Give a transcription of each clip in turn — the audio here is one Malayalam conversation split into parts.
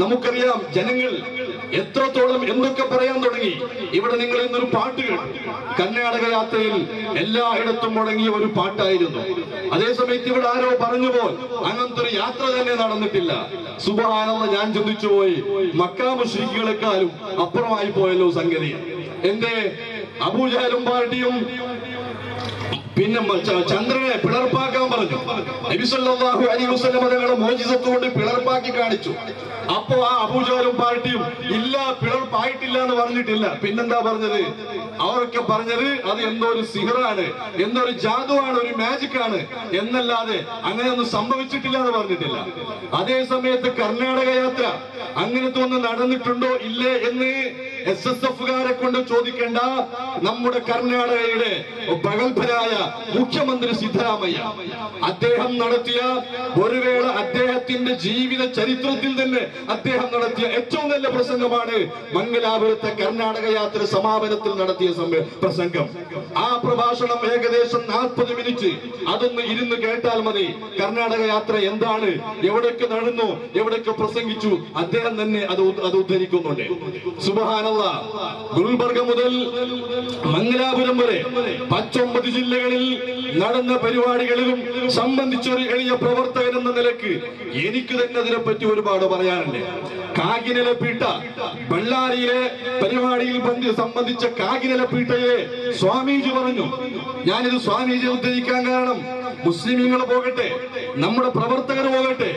നമുക്കറിയാം ജനങ്ങൾ എത്രത്തോളം എന്തൊക്കെ പറയാൻ തുടങ്ങി. ഇവിടെ നിങ്ങൾ ഇന്നൊരു പാട്ട് കേട്ടു. കർണാടക യാത്രയിൽ എല്ലായിടത്തും മുടങ്ങിയ ഒരു പാട്ടായിരുന്നു. അതേസമയത്ത് ഇവിടെ ആരോ പറഞ്ഞു പോൽ അങ്ങനത്തെ ഒരു യാത്ര തന്നെ നടന്നിട്ടില്ല. സുബ്ഹാനല്ലാഹ്, ഞാൻ ചിന്തിച്ചു പോയി, മക്കാ മുശ്രിക്കുകളെക്കാളും അപ്പുറമായി പോയല്ലോ സംഗതി. എന്റെ അബൂജഹലും പാർട്ടിയും പിന്നെ ചന്ദ്രനെ പിളർപ്പാക്കാൻ പറഞ്ഞു. നബി സല്ലല്ലാഹു അലൈഹി വസല്ലം തങ്ങളുടെ മോചിതത്വം കൊണ്ട് പിളർപ്പാക്കി കാണിച്ചു. അപ്പോ ആ അബൂജഹലും പാർട്ടിയും ഇല്ല, പിളർപ്പായിട്ടില്ല എന്ന് പറഞ്ഞിട്ടില്ല. പിന്നെന്താ പറഞ്ഞത്? അവരൊക്കെ പറഞ്ഞത് അത് എന്തോ ഒരു സിഹറാണ്, എന്തോ ഒരു ജാദുവാണ്, ഒരു മാജിക് ആണ് എന്നല്ലാതെ അങ്ങനെയൊന്നും സംഭവിച്ചിട്ടില്ല എന്ന് പറഞ്ഞിട്ടില്ല. അതേ സമയത്ത് കർണാടക യാത്ര അങ്ങനത്തെ ഒന്ന് നടന്നിട്ടുണ്ടോ ഇല്ലേ എന്ന് SSFകാരെ കൊണ്ട് ചോദിക്കേണ്ട. നമ്മുടെ കർണാടകയുടെ പ്രഗത്ഭനായ മുഖ്യമന്ത്രി സിദ്ധരാമയ്യ അദ്ദേഹം നടത്തിയ ഒരു വേള അദ്ദേഹത്തിന്റെ ജീവിത ചരിത്രത്തിൽ തന്നെ അദ്ദേഹം നടത്തിയ ഏറ്റവും നല്ല പ്രസംഗമാണ് മംഗലാപുരത്തെ കർണാടക യാത്ര സമാപനത്തിൽ നടത്തിയ പ്രസംഗം. ആ പ്രഭാഷണം ഏകദേശം 40 മിനിറ്റ്. അതൊന്ന് ഇരുന്ന് കേട്ടാൽ മതി. കർണാടക യാത്ര എന്താണ്, എവിടേക്ക് നടന്നു, എവിടേക്ക് പ്രസംഗിച്ചു, അദ്ദേഹം തന്നെ അത് ഉദ്ധരിക്കുന്നുണ്ട്. സുബ്ഹാനല്ലാഹ്, ഗുൽബർഗ മുതൽ മംഗലാപുരം വരെ 19 ജില്ലകളിൽ നടന്ന പരിപാടികളിലും സംബന്ധിച്ചൊരു എളിയ പ്രവർത്തകൻ എന്ന നിലക്ക് എനിക്ക് തന്നെ അതിനെപ്പറ്റി ഒരുപാട് പറയാനുണ്ട്. കാകിനലപ്പീട്ട, ബള്ളാരിയിലെ പരിപാടിയിൽ സംബന്ധിച്ച കാകിനലപ്പീട്ടയെ സ്വാമീജി പറഞ്ഞു. ഞാനിത് സ്വാമീജി ഉദ്ധരിക്കാൻ കാരണം, മുസ്ലിമീങ്ങൾ പോകട്ടെ, നമ്മുടെ പ്രവർത്തകർ പോകട്ടെ,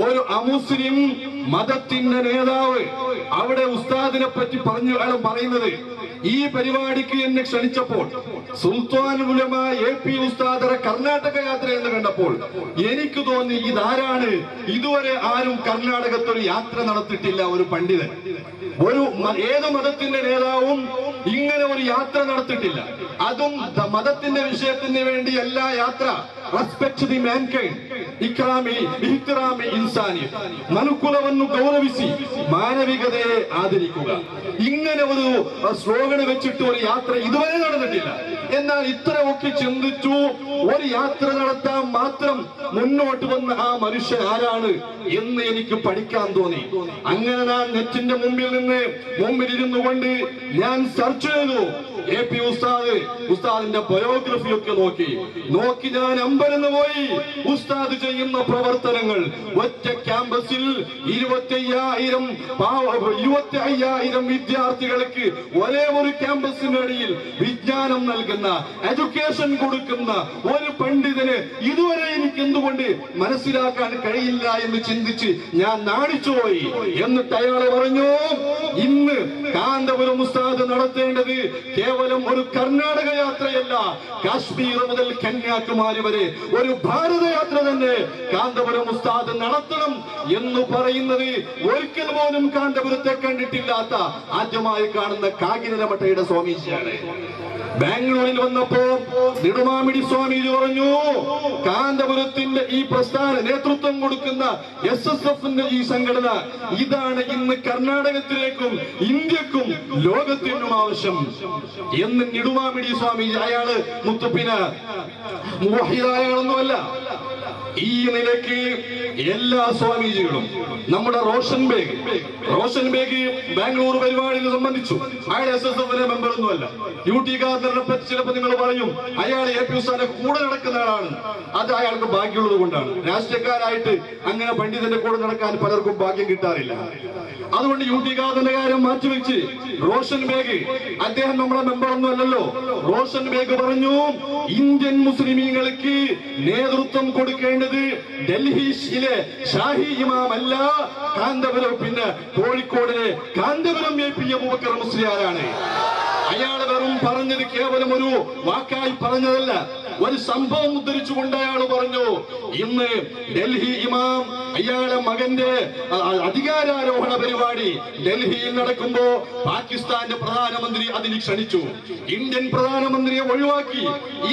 ഒരു അമുസ്ലിം മതത്തിന്റെ നേതാവ് അവിടെ ഉസ്താദിനെ പറ്റി പറഞ്ഞു അയാൾ പറയുന്നത്, ഈ പരിപാടിക്ക് എന്നെ ക്ഷണിച്ചപ്പോൾ സുൽത്താൻ ഉലമ AP ഉസ്താദറെ കർണാടക യാത്ര എന്ന് കണ്ടപ്പോൾ എനിക്ക് തോന്നി, ഇതാരാണ്? ഇതുവരെ ആരും കർണാടകത്തൊരു യാത്ര നടത്തിയിട്ടില്ല, ഒരു പണ്ഡിതൻ. ഏത് മതത്തിന്റെ നേതാവും ഇങ്ങനെ ഒരു യാത്ര നടത്തിയിട്ടില്ല. അതും മതത്തിന്റെ വിഷയത്തിന് വേണ്ടി എല്ലാ യാത്ര. റെസ്പെക്ട് ദി മാൻകൈൻഡ്, ഇഹ്തിറാമി ഇൻസാനി, മനുക്കുലವನ್ನು ഗൗരവിಸಿ മാനവികതയെ ആദരിക്കുക. ഇങ്ങനെ ഒരു സ്ലോഗൻ വെച്ചിട്ട് ഒരു യാത്ര ഇതുവരെ നടന്നിട്ടില്ല. എന്നാൽ ഇത്രയൊക്കെ ചിന്തിച്ചു ഒരു യാത്ര നടത്താൻ മാത്രം മുന്നോട്ട് വന്ന ആ മനുഷ്യൻ ആരാണ് എന്ന് എനിക്ക് പഠിക്കാൻ തോന്നി. അങ്ങനെ ഞാൻ നെറ്റിന്റെ മുമ്പിലിരുന്നു കൊണ്ട് ഞാൻ സെർച്ച് ചെയ്തു. AP ഉസ്താദിന്റെ ബയോഗ്രഫി ഒക്കെ നോക്കി ഞാൻ അമ്പരന്ന് പോയി. ഉസ്താദ് ചെയ്യുന്ന പ്രവർത്തനങ്ങൾ, ഒറ്റ ക്യാമ്പസിൽ 25,000 വിദ്യാർത്ഥികൾക്ക് ഒരേ ഒരു ക്യാമ്പസിനിടയിൽ വിജ്ഞാനം നൽകുന്ന, എഡ്യൂക്കേഷൻ കൊടുക്കുന്ന ഒരു പണ്ഡിതന് ഇതുവരെ എനിക്ക് എന്തുകൊണ്ട് മനസ്സിലാക്കാൻ കഴിയില്ല എന്ന് ചിന്തിച്ച് ഞാൻ നാണിച്ചുപോയി. എന്നിട്ട് അയാളെ പറഞ്ഞു, ഇന്ന് കാന്തപുരം ഉസ്താദ് നടത്തേണ്ടത് കേവലം ഒരു കർണാടക യാത്രയല്ല, കാശ്മീർ മുതൽ കന്യാകുമാരി വരെ ഒരു ഭാരതയാത്ര തന്നെ കാന്തപുരം ഉസ്താദ് നടത്തണം എന്ന് പറയുന്നത് ഒരിക്കൽ പോലും കാന്തപുരത്തെ കണ്ടിട്ടില്ലാത്ത ആദ്യമായി കാണുന്ന കാകിനലമഠയുടെ സ്വാമീജിയാണ്. ബാംഗ്ലൂരിൽ വന്നപ്പോ നെടുമാമിടി സ്വാമീജി പറഞ്ഞു, കാന്തപുരത്തിന്റെ ഈ പ്രസ്ഥാന നേതൃത്വം കൊടുക്കുന്ന SSFന്റെ ഈ സംഘടന, ഇതാണ് ഇന്ന് കർണാടകത്തിലേക്കും ഇന്ത്യക്കും ലോകത്തിനും ആവശ്യം എന്ന് നെടുമാമിടി സ്വാമീജി. അയാള് മുത്തുപ്പിന മുവഹിദായൊന്നുമല്ല. ഈ നിലയ്ക്ക് എല്ലാ സ്വാമീജികളും, നമ്മുടെ റോഷൻ ബേഗ് ബാംഗ്ലൂർ പരിപാടിയിൽ സംബന്ധിച്ചു. അയാൾ SSFന്റെ മെമ്പർ ഒന്നുമല്ല. UT ഖാദറിനെ പറ്റി ചിലപ്പോൾ നിങ്ങൾ പറയും അയാൾ AP ഉസ്താദിന്റെ കൂടെ നടക്കുന്ന ആളാണ്. അത് അയാൾക്ക് ഭാഗ്യമുള്ളത് കൊണ്ടാണ്. രാഷ്ട്രീയക്കാരായിട്ട് അങ്ങനെ പണ്ഡിതന്റെ കൂടെ നടക്കാൻ പലർക്കും ഭാഗ്യം കിട്ടാറില്ല. അതുകൊണ്ട് UT ഖാദറിന്റെ കാര്യം മാറ്റിവെച്ച് റോഷൻ ബേഗ്, അദ്ദേഹം നമ്മളെ മെമ്പർ ഒന്നും അല്ലല്ലോ. റോഷൻ ബേഗ് പറഞ്ഞു, ഇന്ത്യൻ മുസ്ലിമീങ്ങൾക്ക് നേതൃത്വം കൊടുക്കേണ്ടത് ഡൽഹിയിലെ ഷാഹി ഇമാം അല്ല, കാന്തപുരം, പിന്നെ കോഴിക്കോടിലെ കാന്തപുരം AP അബൂബക്കർ മുസ്ലിയാരാണ്. അയാൾ വെറും പറഞ്ഞത് കേവലം ഒരു വാക്കായി പറഞ്ഞതല്ല, ഒരു സംഭവം ഉദ്ധരിച്ചുകൊണ്ട് അയാൾ പറഞ്ഞു, ഇന്ന് ഡൽഹി ഇമാം അയാളുടെ മകന്റെ അധികാരാരോഹണ പരിപാടി ഡൽഹിയിൽ നടക്കുമ്പോ പാകിസ്ഥാന്റെ പ്രധാനമന്ത്രി അതിന് ക്ഷണിച്ചു. ഇന്ത്യൻ പ്രധാനമന്ത്രിയെ ഒഴിവാക്കി.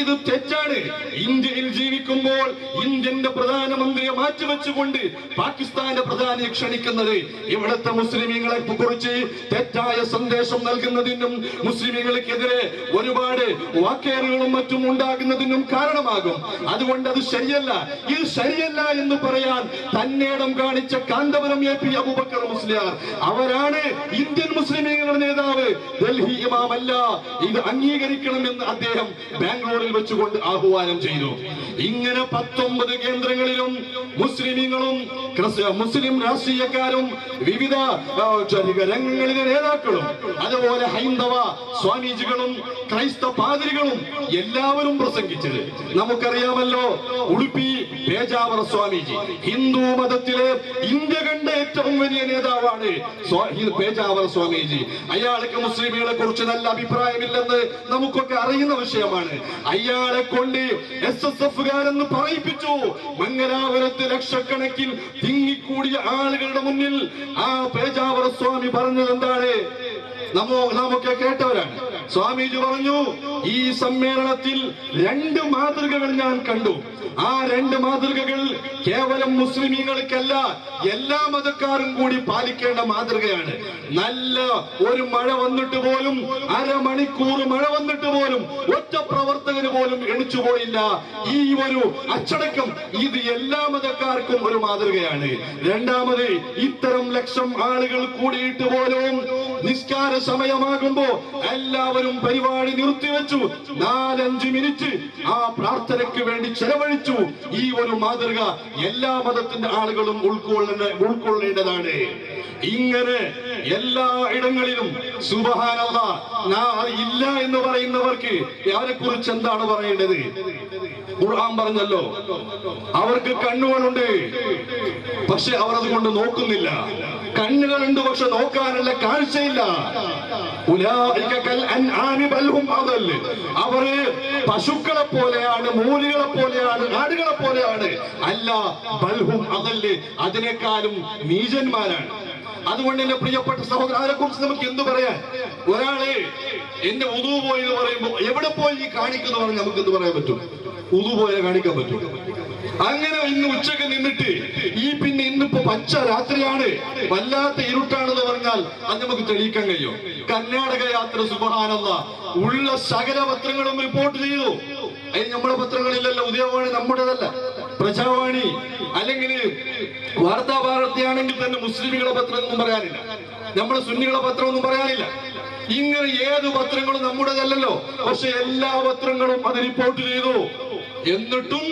ഇത് തെറ്റാണ്. ഇന്ത്യയിൽ ജീവിക്കുമ്പോൾ ഇന്ത്യന്റെ പ്രധാനമന്ത്രിയെ മാറ്റിവെച്ചുകൊണ്ട് പാകിസ്ഥാന്റെ പ്രധാനിയെ ക്ഷണിക്കുന്നത് ഇവിടുത്തെ മുസ്ലിമീങ്ങളെ കുറിച്ച് തെറ്റായ സന്ദേശം നൽകുന്നതിനും മുസ്ലിമീങ്ങൾക്കെതിരെ ഒരുപാട് വാക്കേറുകളും മറ്റും ഉണ്ടാകുന്നതിനും കാരണമാകും. അതുകൊണ്ട് അത് ശരിയല്ല. ഇത് ശരിയല്ല എന്ന് പറയാൻ തന്നെ തന്നേടം കാണിച്ച കാന്തപുരം എ പി അബൂബക്കർ മുസ്ലിയാർ, അവരാണ് ഇന്ത്യൻ മുസ്ലിമീങ്ങളുടെ നേതാവ്, ഡൽഹി ഇമാമല്ല, ഇത് അംഗീകരിക്കണമെന്ന് അദ്ദേഹം ബാംഗ്ലൂരിൽ വെച്ചുകൊണ്ട് ആഹ്വാനം ചെയ്തു. ഇങ്ങനെ 19 കേന്ദ്രങ്ങളിലും മുസ്ലിമീങ്ങളും മുസ്ലിം രാഷ്ട്രീയക്കാരും വിവിധ രംഗങ്ങളിലെ നേതാക്കളും അതുപോലെ ഹൈന്ദവ സ്വാമീജികളും ക്രൈസ്തവ പാതിരികളും എല്ലാവരും പ്രസംഗിച്ചത് നമുക്കറിയാമല്ലോ. ഉടുപ്പി പേജാവർ സ്വാമീജി ഹിന്ദു മതത്തിലെ ഇന്ത്യ കണ്ട ഏറ്റവും വലിയ നേതാവാണ് പേജാവർ സ്വാമീജി. അയാൾക്ക് മുസ്ലിമുകളെ കുറിച്ച് നല്ല അഭിപ്രായമില്ലെന്ന് നമുക്കൊക്കെ അറിയുന്ന വിഷയമാണ്. അയാളെ കൊണ്ട് SSFകാരെന്ന് പറയിപ്പിച്ചു. മംഗലാപുരത്ത് ലക്ഷക്കണക്കിൽ തിങ്ങിക്കൂടിയ ആളുകളുടെ മുന്നിൽ ആ പേജാവർ സ്വാമി പറഞ്ഞത് എന്താണ്? നാമൊക്കെ കേട്ടവരാണ്. സ്വാമീജി പറഞ്ഞു, ഈ സമ്മേളനത്തിൽ 2 മാതൃകകൾ ഞാൻ കണ്ടു. ആ 2 മാതൃകകൾ കേവലം മുസ്ലിമീങ്ങൾക്കല്ല, എല്ലാ മതക്കാരും കൂടി പാലിക്കേണ്ട മാതൃകയാണ്. നല്ല ഒരു മഴ വന്നിട്ട് പോലും, അരമണിക്കൂർ മഴ വന്നിട്ട് പോലും ഒറ്റ പ്രവർത്തകന് പോലും എണിച്ചുപോയില്ല. ഈ ഒരു അച്ചടക്കം ഇത് എല്ലാ മതക്കാർക്കും ഒരു മാതൃകയാണ്. രണ്ടാമത്, ഇത്തരം ലക്ഷം ആളുകൾ കൂടിയിട്ട് പോലും നിസ്കാര സമയമാകുമ്പോ എല്ലാവരും പരിപാടി നിർത്തിവെച്ചു 4-5 മിനിറ്റ് ആ പ്രാർത്ഥനയ്ക്ക് വേണ്ടി ചെലവഴിച്ചു. ഈ ഒരു മാതൃക എല്ലാ മതത്തിന്റെ ആളുകളും ഉൾക്കൊള്ളേണ്ടതാണ്. ഇങ്ങനെ എല്ലാ ഇടങ്ങളിലും സുബ്ഹാനല്ലാഹ് ഇല്ല എന്ന് പറയുന്നവർക്ക് അവരെ കുറിച്ച് എന്താണ് പറയേണ്ടത്? ഖുർആൻ പറഞ്ഞല്ലോ, അവർക്ക് കണ്ണുകളുണ്ട്, പക്ഷെ അവർ അതുകൊണ്ട് നോക്കുന്നില്ല. കണ്ണുകളുണ്ട്, പക്ഷെ നോക്കാനുള്ള കാഴ്ചയില്ല. അവര് പശുക്കളെ പോലെയാണ്, മൂലികളെ പോലെയാണ്, ആടുകളെ പോലെയാണ്. അല്ല, ബൽഹും അതല്ല്, അതിനേക്കാളും നീചന്മാരാണ്. അതുകൊണ്ട് എന്റെ പ്രിയപ്പെട്ട സഹോദരനെ കുറിച്ച് നമുക്ക് എന്ത് പറയാൻ? ഒരാള് എന്റെ ഉദു പോയി എന്ന് പറയുമ്പോ എവിടെ പോയി കാണിക്കുന്നു പറഞ്ഞ് നമുക്ക് എന്ത് പറയാൻ പറ്റും? ഉദു പോയാൽ കാണിക്കാൻ പറ്റും? അങ്ങനെ ഇന്ന് ഉച്ചക്ക് നിന്നിട്ട് പിന്നെ ഇന്നിപ്പോ പച്ച രാത്രിയാണ്, വല്ലാത്ത ഇരുട്ടാണെന്ന് പറഞ്ഞാൽ അത് നമുക്ക് തെളിയിക്കാൻ കഴിയും. കർണാടക യാത്ര സുബ്ഹാനല്ലാഹ് ഉള്ള സകല പത്രങ്ങളും റിപ്പോർട്ട് ചെയ്തു. അതിന് നമ്മുടെ പത്രങ്ങളില്ലല്ലോ, ഉദയവാണി നമ്മുടേതല്ല, പ്രജാവാണി അല്ലെങ്കിൽ വാർത്താ ഭാരതിയാണെങ്കിൽ തന്നെ മുസ്ലിമുകളെ പത്രം ഒന്നും പറയാനില്ല, നമ്മുടെ സുന്നികളെ പത്രം ഒന്നും പറയാനില്ല. ഇങ്ങനെ ഏത് പത്രങ്ങളും നമ്മുടേതല്ലല്ലോ, പക്ഷെ എല്ലാ പത്രങ്ങളും അത് റിപ്പോർട്ട് ചെയ്തു. എന്നിട്ടും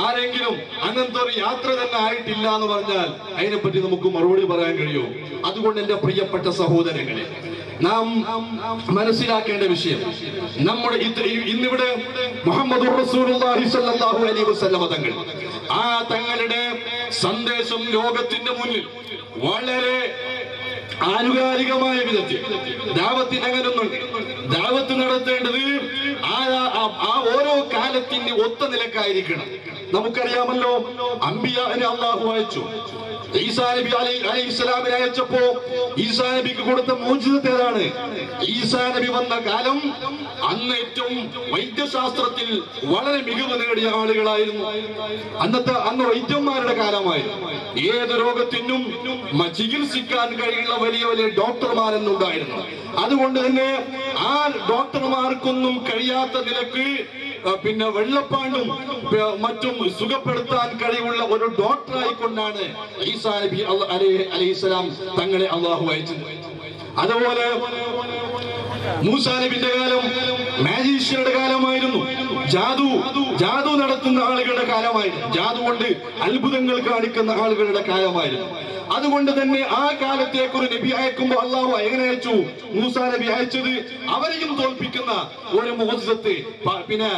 ആരെങ്കിലും അങ്ങനത്തെ ഒരു യാത്ര തന്നെ ആയിട്ടില്ല എന്ന് പറഞ്ഞാൽ അതിനെപ്പറ്റി നമുക്ക് മറുപടി പറയാൻ കഴിയുമോ? അതുകൊണ്ട് എന്റെ പ്രിയപ്പെട്ട സഹോദരങ്ങളെ, നാം മനസ്സിലാക്കേണ്ട വിഷയം, നമ്മുടെ ഇന്നിവിടെ മുഹമ്മദ് റസൂലുള്ളാഹി സ്വല്ലല്ലാഹു അലൈഹി വസല്ലം തങ്ങൾ ആ തങ്ങളുടെ സന്ദേശം ലോകത്തിന്റെ മുന്നിൽ വളരെ ആനുകാലികമായ വിധത്തിൽ ദാവത്തിന് അങ്ങനൊന്നുണ്ട്. ദാവത്ത് നടത്തേണ്ടത് ആ ഓരോ കാലത്തിന്റെ ഒത്ത നിലക്കായിരിക്കണം. നമുക്കറിയാമല്ലോ, അംബിയാനെ അല്ലാഹു അയച്ചു. ഈസാ നബി അലൈഹിസ്സലാമിനെ അയച്ചപ്പോ ഈസാ നബിക്ക് കൊടുത്ത മോചിതത്ത് ഏതാണ്? ഈസാ നബി വന്ന കാലം അന്ന് ഏറ്റവും വൈദ്യശാസ്ത്രത്തിൽ വളരെ മികവ് നേടിയ ആളുകളായിരുന്നു. അന്ന് വൈദ്യന്മാരുടെ കാലമായിരുന്നു. ഏത് രോഗത്തിനും ചികിത്സിക്കാൻ കഴിയുന്ന വലിയ വലിയ ഡോക്ടർമാരെന്നുണ്ടായിരുന്നു. അതുകൊണ്ട് തന്നെ ആ ഡോക്ടർമാർക്കൊന്നും കഴിയാത്ത നിലക്ക് പിന്നെ വെള്ളപ്പാണ്ടും മറ്റും സുഖപ്പെടുത്താൻ കഴിവുള്ള ഒരു ഡോക്ടറായിക്കൊണ്ടാണ് ഈസാ നബി അലൈഹിസ്സലാം തങ്ങളെ അള്ളാഹു അയച്ചത്. അതുപോലെ മൂസാ നബിന്റെ കാലം മാജീഷ്യരുടെ കാലമായിരുന്നു. ജാദു നടത്തുന്ന ആളുകളുടെ കാലമായിരുന്നു. ജാദു കൊണ്ട് അത്ഭുതങ്ങൾ കാണിക്കുന്ന ആളുകളുടെ കാലമായിരുന്നു. അതുകൊണ്ട് തന്നെ ആ കാലത്തേക്ക് ഒരു നബി അയക്കുമ്പോൾ അള്ളാഹു എങ്ങനെ അയച്ചു? മൂസാ നബി അയച്ചത് അവരെയും തോൽപ്പിക്കുന്ന ഒരു മോചിതത്ത്, പിന്നെ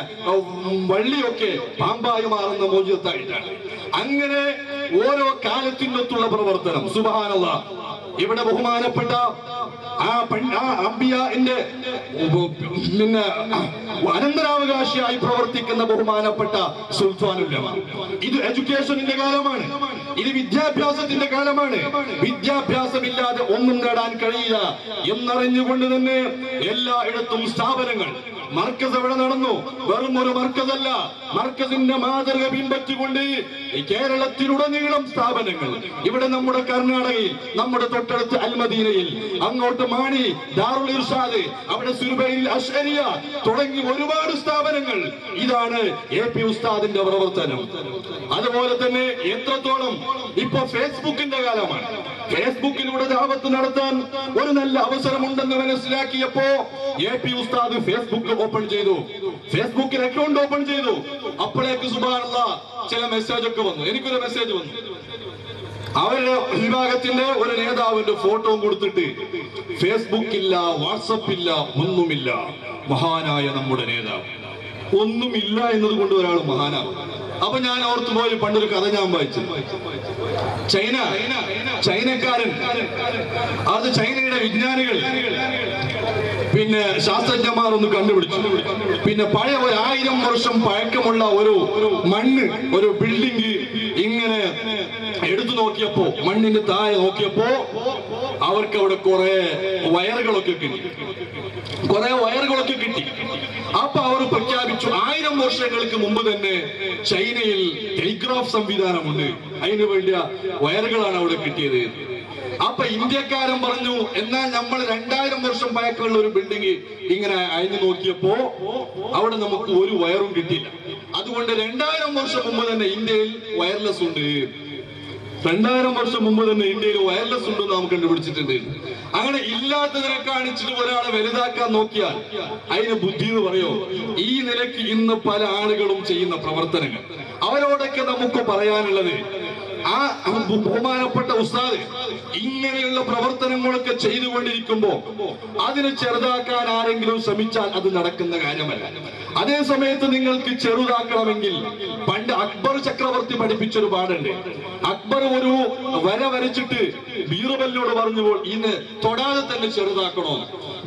വള്ളിയൊക്കെ പാമ്പായി മാറുന്ന മോചിതത്തായിട്ടാണ്. അങ്ങനെ ഓരോ കാലത്തിനൊത്തുള്ള പ്രവർത്തനം. സുബ്ഹാനല്ലാഹ്, ഇവിടെ ബഹുമാനപ്പെട്ട ആ അംബിയാന്റെ പിന്നെ അനന്തരാവകാശിയായി പ്രവർത്തിക്കുന്ന ബഹുമാനപ്പെട്ട സുൽത്താനുല്ലമ, ഇത് എഡ്യൂക്കേഷനിന്റെ കാലമാണ്, ഇത് വിദ്യാഭ്യാസത്തിന്റെ കാലമാണ്. വിദ്യാഭ്യാസമില്ലാതെ ഒന്നും നേടാൻ കഴിയില്ല എന്നറിഞ്ഞുകൊണ്ട് തന്നെ എല്ലായിടത്തും സ്ഥാപനങ്ങൾ മർക്കസ് എവിടെ നടന്നു? വെറും ഒരു മർക്കസല്ല, മർക്കസിന്റെ മാതൃക പിൻപറ്റിക്കൊണ്ട് കേരളത്തിലുടനീളം സ്ഥാപനങ്ങൾ. ഇവിടെ നമ്മുടെ കർണാടകയിൽ, നമ്മുടെ തൊട്ടടുത്ത് അൽമദീനയിൽ, അങ്ങോട്ട് മാണി, ദാറുൽ ഇർഷാദ്, അവിടെ സുർബയിൽ അശ്അരിയ തുടങ്ങി ഒരുപാട് സ്ഥാപനങ്ങൾ. ഇതാണ് AP ഉസ്താദിന്റെ പ്രവർത്തനം. അതുപോലെ തന്നെ എത്രത്തോളം ഇപ്പൊ ഫേസ്ബുക്കിന്റെ കാലമാണ്. ഫേസ്ബുക്കിലൂടെ ദഅവത്ത് നടത്താൻ ഒരു നല്ല അവസരമുണ്ടെന്ന് മനസ്സിലാക്കിയപ്പോ AP ഉസ്താദ് ഫേസ്ബുക്ക് ഓപ്പൺ ചെയ്തു, ഫേസ്ബുക്കിൽ അക്കൗണ്ട് ഓപ്പൺ ചെയ്തു. അപ്പോഴേക്ക് സുബ്ഹാനല്ലാഹ് ചില മെസ്സേജ് ഒക്കെ വന്നു. എനിക്കൊരു മെസ്സേജ് വന്നു, അവരുടെ വിഭാഗത്തിന്റെ ഒരു നേതാവിന്റെ ഫോട്ടോയും കൊടുത്തിട്ട് ഫേസ്ബുക്ക് ഇല്ല, വാട്സപ്പ് ഇല്ല, ഒന്നുമില്ല. മഹാനായ നമ്മുടെ നേതാവ് ഒന്നുമില്ല എന്നതുകൊണ്ട് ഒരാൾ മഹാനാവും. അപ്പൊ ഞാൻ ഓർത്തു പോയി, പണ്ടൊരു കഥ ഞാൻ വായിച്ചു. ചൈനക്കാരൻ, അത് ചൈനയുടെ വിജ്ഞാനികൾ പിന്നെ ശാസ്ത്രജ്ഞന്മാർ ഒന്ന് കണ്ടുപിടിച്ചു. പിന്നെ പഴയ 1000 വർഷം പഴക്കമുള്ള ഒരു മണ്ണ്, ഒരു ബിൽഡിംഗ് ഇങ്ങനെ എടുത്തു നോക്കിയപ്പോ, മണ്ണിന്റെ താഴെ നോക്കിയപ്പോ അവർക്ക് അവിടെ കുറെ വയറുകളൊക്കെ കിട്ടി. അപ്പൊ അവർ പ്രഖ്യാപിച്ചു, 1000 വർഷങ്ങൾക്ക് മുമ്പ് തന്നെ ചൈനയിൽ ടെലിഗ്രാഫ് സംവിധാനമുണ്ട്, അതിനു വേണ്ടിയ വയറുകളാണ് അവിടെ കിട്ടിയത്. അപ്പൊ ഇന്ത്യക്കാരൻ പറഞ്ഞു, എന്നാൽ നമ്മൾ 2000 വർഷം പഴക്കമുള്ള ഒരു ബിൽഡിംഗ് ഇങ്ങനെ അയഞ്ഞു നോക്കിയപ്പോ അവിടെ നമുക്ക് ഒരു വയറും കിട്ടിയില്ല. അതുകൊണ്ട് 2000 വർഷം മുമ്പ് തന്നെ ഇന്ത്യയിൽ വയർലെസ് ഉണ്ട്. 2000 വർഷം മുമ്പ് തന്നെ ഇന്ത്യയിൽ വയർലെസ് ഉണ്ടെന്ന് നാം കണ്ടുപിടിച്ചിട്ടുണ്ട്. അങ്ങനെ ഇല്ലാത്തതിനെ കാണിച്ചിട്ട് ഒരാളെ വലുതാക്കാൻ നോക്കിയാൽ അതിന് ബുദ്ധി എന്ന് പറയോ? ഈ നിലയ്ക്ക് ഇന്ന് പല ആളുകളും ചെയ്യുന്ന പ്രവർത്തനങ്ങൾ, അവരോടൊക്കെ നമുക്ക് പറയാനുള്ളത്, ആ ബഹുമാനപ്പെട്ട ഉസ്താദ് ഇങ്ങനെയുള്ള പ്രവർത്തനങ്ങളൊക്കെ ചെയ്തുകൊണ്ടിരിക്കുമ്പോ അതിനെ ചെറുതാക്കാൻ ആരെങ്കിലും ശ്രമിച്ചാൽ അത് നടക്കുന്ന കാര്യമല്ല. അതേ സമയത്ത് നിങ്ങൾക്ക് ചെറുതാക്കണമെങ്കിൽ പണ്ട് അക്ബർ ചക്രവർത്തി പഠിപ്പിച്ചൊരു പാടുണ്ട്. അക്ബർ ഒരു വര വരച്ചിട്ട് ബീർബലിനോട് പറഞ്ഞു, ഇന്ന് തൊടാതെ തന്നെ ചെറുതാക്കണോ.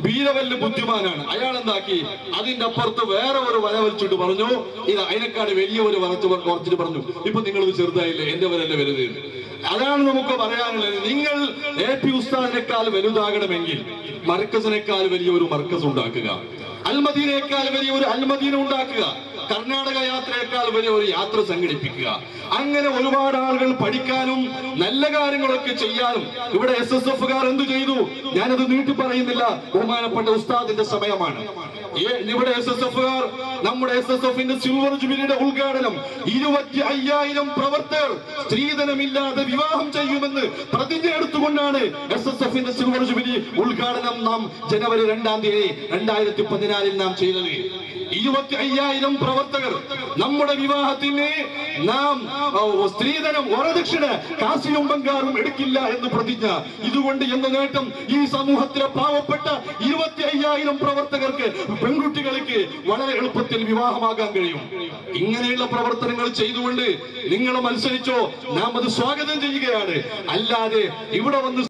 ബീർബലിന് ബുദ്ധിമാനാണ്, അയാൾ എന്താക്കി, അതിന്റെ അപ്പുറത്ത് വേറെ ഒരു വര വരച്ചിട്ട് പറഞ്ഞു, ഇത് അതിനെക്കാട് വലിയ ഒരു കുറച്ചിട്ട് പറഞ്ഞു, ഇപ്പൊ നിങ്ങളിത് ചെറുതായില്ലേ, എന്റെ വരല്ലേ വലുത്. അതാണ് നമുക്ക് പറയാനുള്ളത്. നിങ്ങൾ AP ഉസ്താദിനേക്കാൾ വലുതാകണമെങ്കിൽ മർക്കസിനേക്കാൾ വലിയ ഒരു മർക്കസ് ഉണ്ടാക്കുക, അൽമദീനയേക്കാൾ വലിയ ഒരു അൽമദീന ഉണ്ടാക്കുക, കർണാടക യാത്രയേക്കാൾ വലിയ ഒരു യാത്ര സംഘടിപ്പിക്കുക. അങ്ങനെ ഒരുപാട് ആളുകൾ പഠിക്കാനും നല്ല കാര്യങ്ങളൊക്കെ ചെയ്യാനും. ഇവിടെ SSFകാർ എന്തു ചെയ്തു? ഞാനത് നീട്ടി പറയുന്നില്ല, ബഹുമാനപ്പെട്ട ഉസ്താദിന്റെ സമയമാണ്. ഇവിടെ SSFകാർ നമ്മുടെ SSFന്റെ സിൽവർ ജൂബിലിയുടെ ഉദ്ഘാടനം 25,000 പ്രവർത്തകർ സ്ത്രീധനമില്ലാതെ വിവാഹം ചെയ്യുമെന്ന് പ്രതിജ്ഞ എടുത്തുകൊണ്ടാണ് SSFന്റെ സിൽവർ ജൂബിലി ഉദ്ഘാടനം നാം ജനുവരി 2-ാം തീയതി 2014 നാം ചെയ്തത്. 25,000 പ്രവർത്തകർ നമ്മുടെ വിവാഹത്തിന് നാം സ്ത്രീധനം വരദക്ഷിണ കാശിയും ബംഗാറും എടുക്കില്ല എന്ന് പ്രതിജ്ഞ. ഇതുകൊണ്ട് എന്ന നേട്ടം ഈ സമൂഹത്തിലെ പാവപ്പെട്ട 25,000 പ്രവർത്തകർക്ക്, പെൺകുട്ടികൾക്ക് വളരെ എളുപ്പത്തിൽ വിവാഹമാകാൻ കഴിയും. ഇങ്ങനെയുള്ള പ്രവർത്തനങ്ങൾ ചെയ്തുകൊണ്ട് നിങ്ങൾ മത്സരിച്ചോ, നാം അത് സ്വാഗതം ചെയ്യുകയാണ്. അല്ലാതെ ഇവിടെ വന്ന്